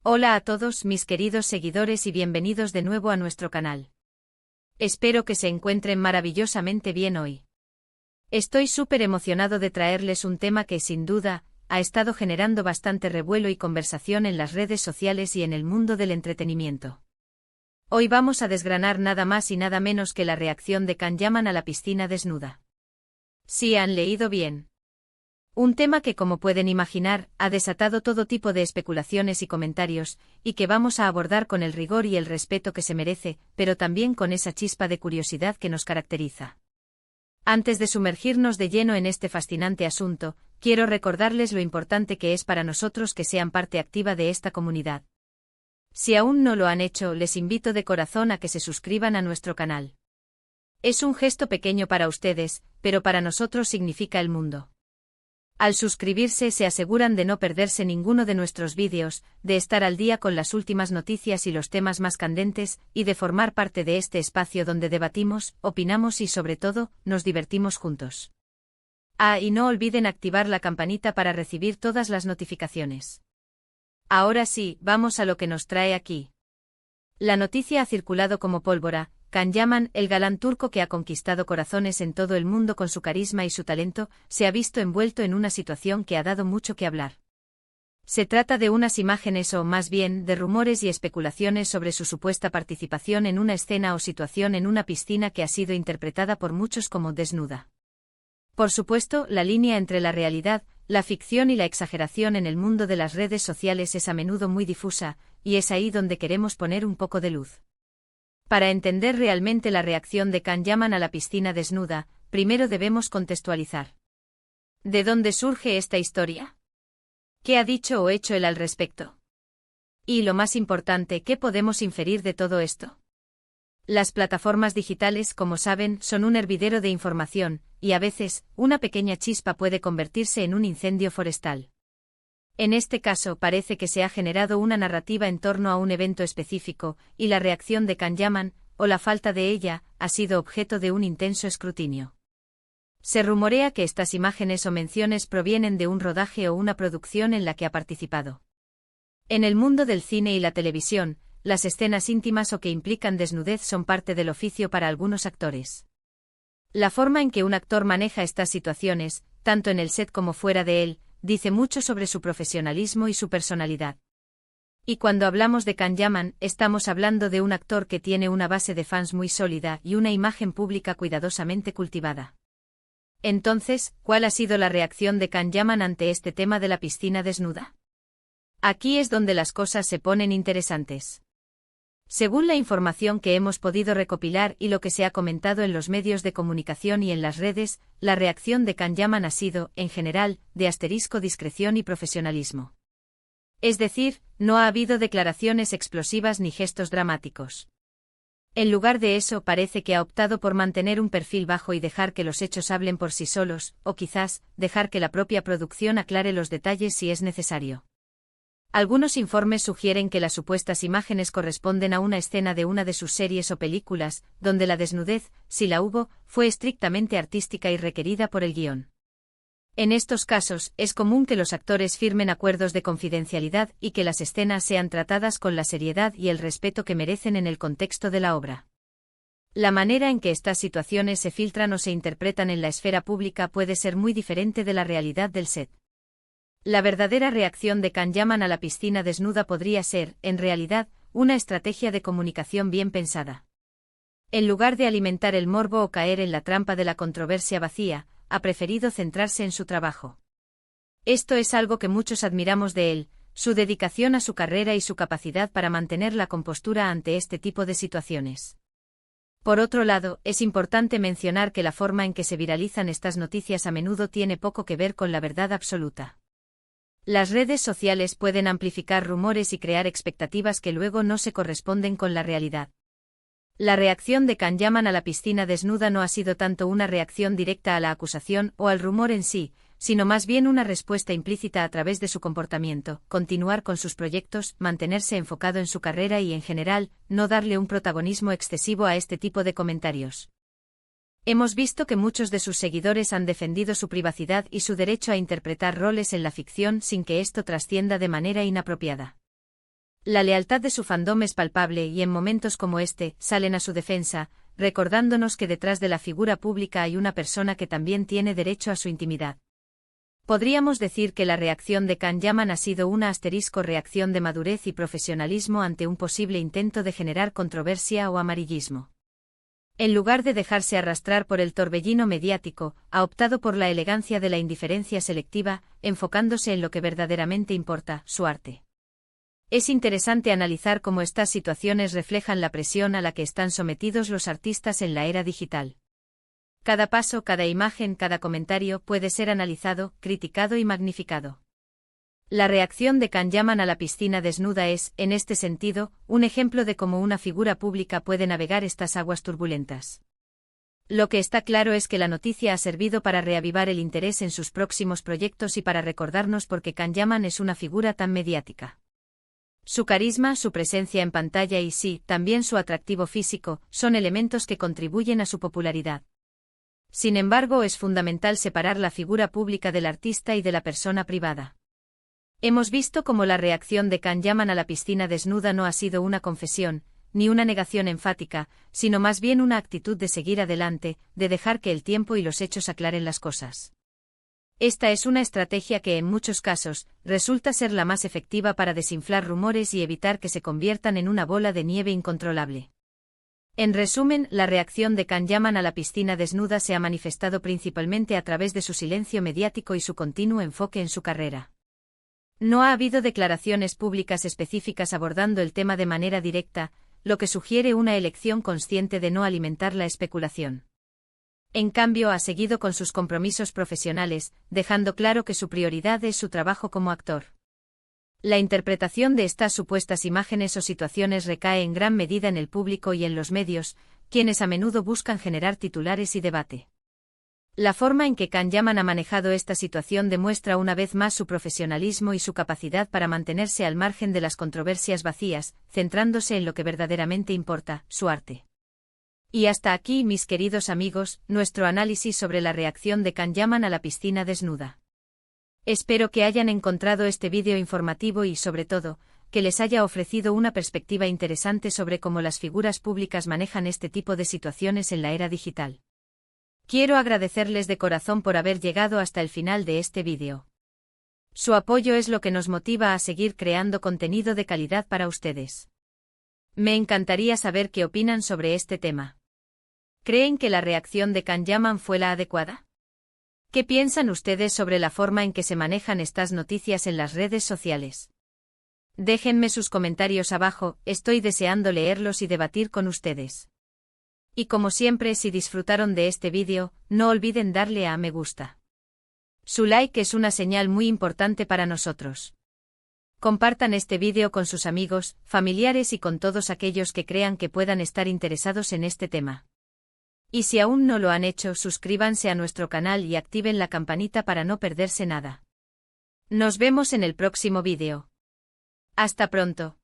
Hola a todos mis queridos seguidores y bienvenidos de nuevo a nuestro canal. Espero que se encuentren maravillosamente bien hoy. Estoy súper emocionado de traerles un tema que, sin duda, ha estado generando bastante revuelo y conversación en las redes sociales y en el mundo del entretenimiento. Hoy vamos a desgranar nada más y nada menos que la reacción de Can Yaman a la piscina desnuda. Sí, han leído bien. Un tema que, como pueden imaginar, ha desatado todo tipo de especulaciones y comentarios, y que vamos a abordar con el rigor y el respeto que se merece, pero también con esa chispa de curiosidad que nos caracteriza. Antes de sumergirnos de lleno en este fascinante asunto, quiero recordarles lo importante que es para nosotros que sean parte activa de esta comunidad. Si aún no lo han hecho, les invito de corazón a que se suscriban a nuestro canal. Es un gesto pequeño para ustedes, pero para nosotros significa el mundo. Al suscribirse se aseguran de no perderse ninguno de nuestros vídeos, de estar al día con las últimas noticias y los temas más candentes, y de formar parte de este espacio donde debatimos, opinamos y sobre todo, nos divertimos juntos. Y no olviden activar la campanita para recibir todas las notificaciones. Ahora sí, vamos a lo que nos trae aquí. La noticia ha circulado como pólvora. Can Yaman, el galán turco que ha conquistado corazones en todo el mundo con su carisma y su talento, se ha visto envuelto en una situación que ha dado mucho que hablar. Se trata de unas imágenes o, más bien, de rumores y especulaciones sobre su supuesta participación en una escena o situación en una piscina que ha sido interpretada por muchos como desnuda. Por supuesto, la línea entre la realidad, la ficción y la exageración en el mundo de las redes sociales es a menudo muy difusa, y es ahí donde queremos poner un poco de luz. Para entender realmente la reacción de Can Yaman a la piscina desnuda, primero debemos contextualizar. ¿De dónde surge esta historia? ¿Qué ha dicho o hecho él al respecto? Y lo más importante, ¿qué podemos inferir de todo esto? Las plataformas digitales, como saben, son un hervidero de información, y a veces, una pequeña chispa puede convertirse en un incendio forestal. En este caso parece que se ha generado una narrativa en torno a un evento específico, y la reacción de Can Yaman, o la falta de ella, ha sido objeto de un intenso escrutinio. Se rumorea que estas imágenes o menciones provienen de un rodaje o una producción en la que ha participado. En el mundo del cine y la televisión, las escenas íntimas o que implican desnudez son parte del oficio para algunos actores. La forma en que un actor maneja estas situaciones, tanto en el set como fuera de él, dice mucho sobre su profesionalismo y su personalidad. Y cuando hablamos de Can Yaman, estamos hablando de un actor que tiene una base de fans muy sólida y una imagen pública cuidadosamente cultivada. Entonces, ¿cuál ha sido la reacción de Can Yaman ante este tema de la piscina desnuda? Aquí es donde las cosas se ponen interesantes. Según la información que hemos podido recopilar y lo que se ha comentado en los medios de comunicación y en las redes, la reacción de Can Yaman ha sido, en general, de discreción y profesionalismo. Es decir, no ha habido declaraciones explosivas ni gestos dramáticos. En lugar de eso, parece que ha optado por mantener un perfil bajo y dejar que los hechos hablen por sí solos, o quizás, dejar que la propia producción aclare los detalles si es necesario. Algunos informes sugieren que las supuestas imágenes corresponden a una escena de una de sus series o películas, donde la desnudez, si la hubo, fue estrictamente artística y requerida por el guión. En estos casos, es común que los actores firmen acuerdos de confidencialidad y que las escenas sean tratadas con la seriedad y el respeto que merecen en el contexto de la obra. La manera en que estas situaciones se filtran o se interpretan en la esfera pública puede ser muy diferente de la realidad del set. La verdadera reacción de Can Yaman a la piscina desnuda podría ser, en realidad, una estrategia de comunicación bien pensada. En lugar de alimentar el morbo o caer en la trampa de la controversia vacía, ha preferido centrarse en su trabajo. Esto es algo que muchos admiramos de él, su dedicación a su carrera y su capacidad para mantener la compostura ante este tipo de situaciones. Por otro lado, es importante mencionar que la forma en que se viralizan estas noticias a menudo tiene poco que ver con la verdad absoluta. Las redes sociales pueden amplificar rumores y crear expectativas que luego no se corresponden con la realidad. La reacción de Can Yaman a la piscina desnuda no ha sido tanto una reacción directa a la acusación o al rumor en sí, sino más bien una respuesta implícita a través de su comportamiento, continuar con sus proyectos, mantenerse enfocado en su carrera y en general, no darle un protagonismo excesivo a este tipo de comentarios. Hemos visto que muchos de sus seguidores han defendido su privacidad y su derecho a interpretar roles en la ficción sin que esto trascienda de manera inapropiada. La lealtad de su fandom es palpable y en momentos como este, salen a su defensa, recordándonos que detrás de la figura pública hay una persona que también tiene derecho a su intimidad. Podríamos decir que la reacción de Can Yaman ha sido una asterisco reacción de madurez y profesionalismo ante un posible intento de generar controversia o amarillismo. En lugar de dejarse arrastrar por el torbellino mediático, ha optado por la elegancia de la indiferencia selectiva, enfocándose en lo que verdaderamente importa, su arte. Es interesante analizar cómo estas situaciones reflejan la presión a la que están sometidos los artistas en la era digital. Cada paso, cada imagen, cada comentario puede ser analizado, criticado y magnificado. La reacción de Can Yaman a la piscina desnuda es, en este sentido, un ejemplo de cómo una figura pública puede navegar estas aguas turbulentas. Lo que está claro es que la noticia ha servido para reavivar el interés en sus próximos proyectos y para recordarnos por qué Can Yaman es una figura tan mediática. Su carisma, su presencia en pantalla y sí, también su atractivo físico, son elementos que contribuyen a su popularidad. Sin embargo, es fundamental separar la figura pública del artista y de la persona privada. Hemos visto cómo la reacción de Can Yaman a la piscina desnuda no ha sido una confesión, ni una negación enfática, sino más bien una actitud de seguir adelante, de dejar que el tiempo y los hechos aclaren las cosas. Esta es una estrategia que en muchos casos, resulta ser la más efectiva para desinflar rumores y evitar que se conviertan en una bola de nieve incontrolable. En resumen, la reacción de Can Yaman a la piscina desnuda se ha manifestado principalmente a través de su silencio mediático y su continuo enfoque en su carrera. No ha habido declaraciones públicas específicas abordando el tema de manera directa, lo que sugiere una elección consciente de no alimentar la especulación. En cambio, ha seguido con sus compromisos profesionales, dejando claro que su prioridad es su trabajo como actor. La interpretación de estas supuestas imágenes o situaciones recae en gran medida en el público y en los medios, quienes a menudo buscan generar titulares y debate. La forma en que Can Yaman ha manejado esta situación demuestra una vez más su profesionalismo y su capacidad para mantenerse al margen de las controversias vacías, centrándose en lo que verdaderamente importa, su arte. Y hasta aquí, mis queridos amigos, nuestro análisis sobre la reacción de Can Yaman a la piscina desnuda. Espero que hayan encontrado este vídeo informativo y, sobre todo, que les haya ofrecido una perspectiva interesante sobre cómo las figuras públicas manejan este tipo de situaciones en la era digital. Quiero agradecerles de corazón por haber llegado hasta el final de este vídeo. Su apoyo es lo que nos motiva a seguir creando contenido de calidad para ustedes. Me encantaría saber qué opinan sobre este tema. ¿Creen que la reacción de Can Yaman fue la adecuada? ¿Qué piensan ustedes sobre la forma en que se manejan estas noticias en las redes sociales? Déjenme sus comentarios abajo, estoy deseando leerlos y debatir con ustedes. Y como siempre, si disfrutaron de este vídeo, no olviden darle a me gusta. Su like es una señal muy importante para nosotros. Compartan este vídeo con sus amigos, familiares y con todos aquellos que crean que puedan estar interesados en este tema. Y si aún no lo han hecho, suscríbanse a nuestro canal y activen la campanita para no perderse nada. Nos vemos en el próximo vídeo. Hasta pronto.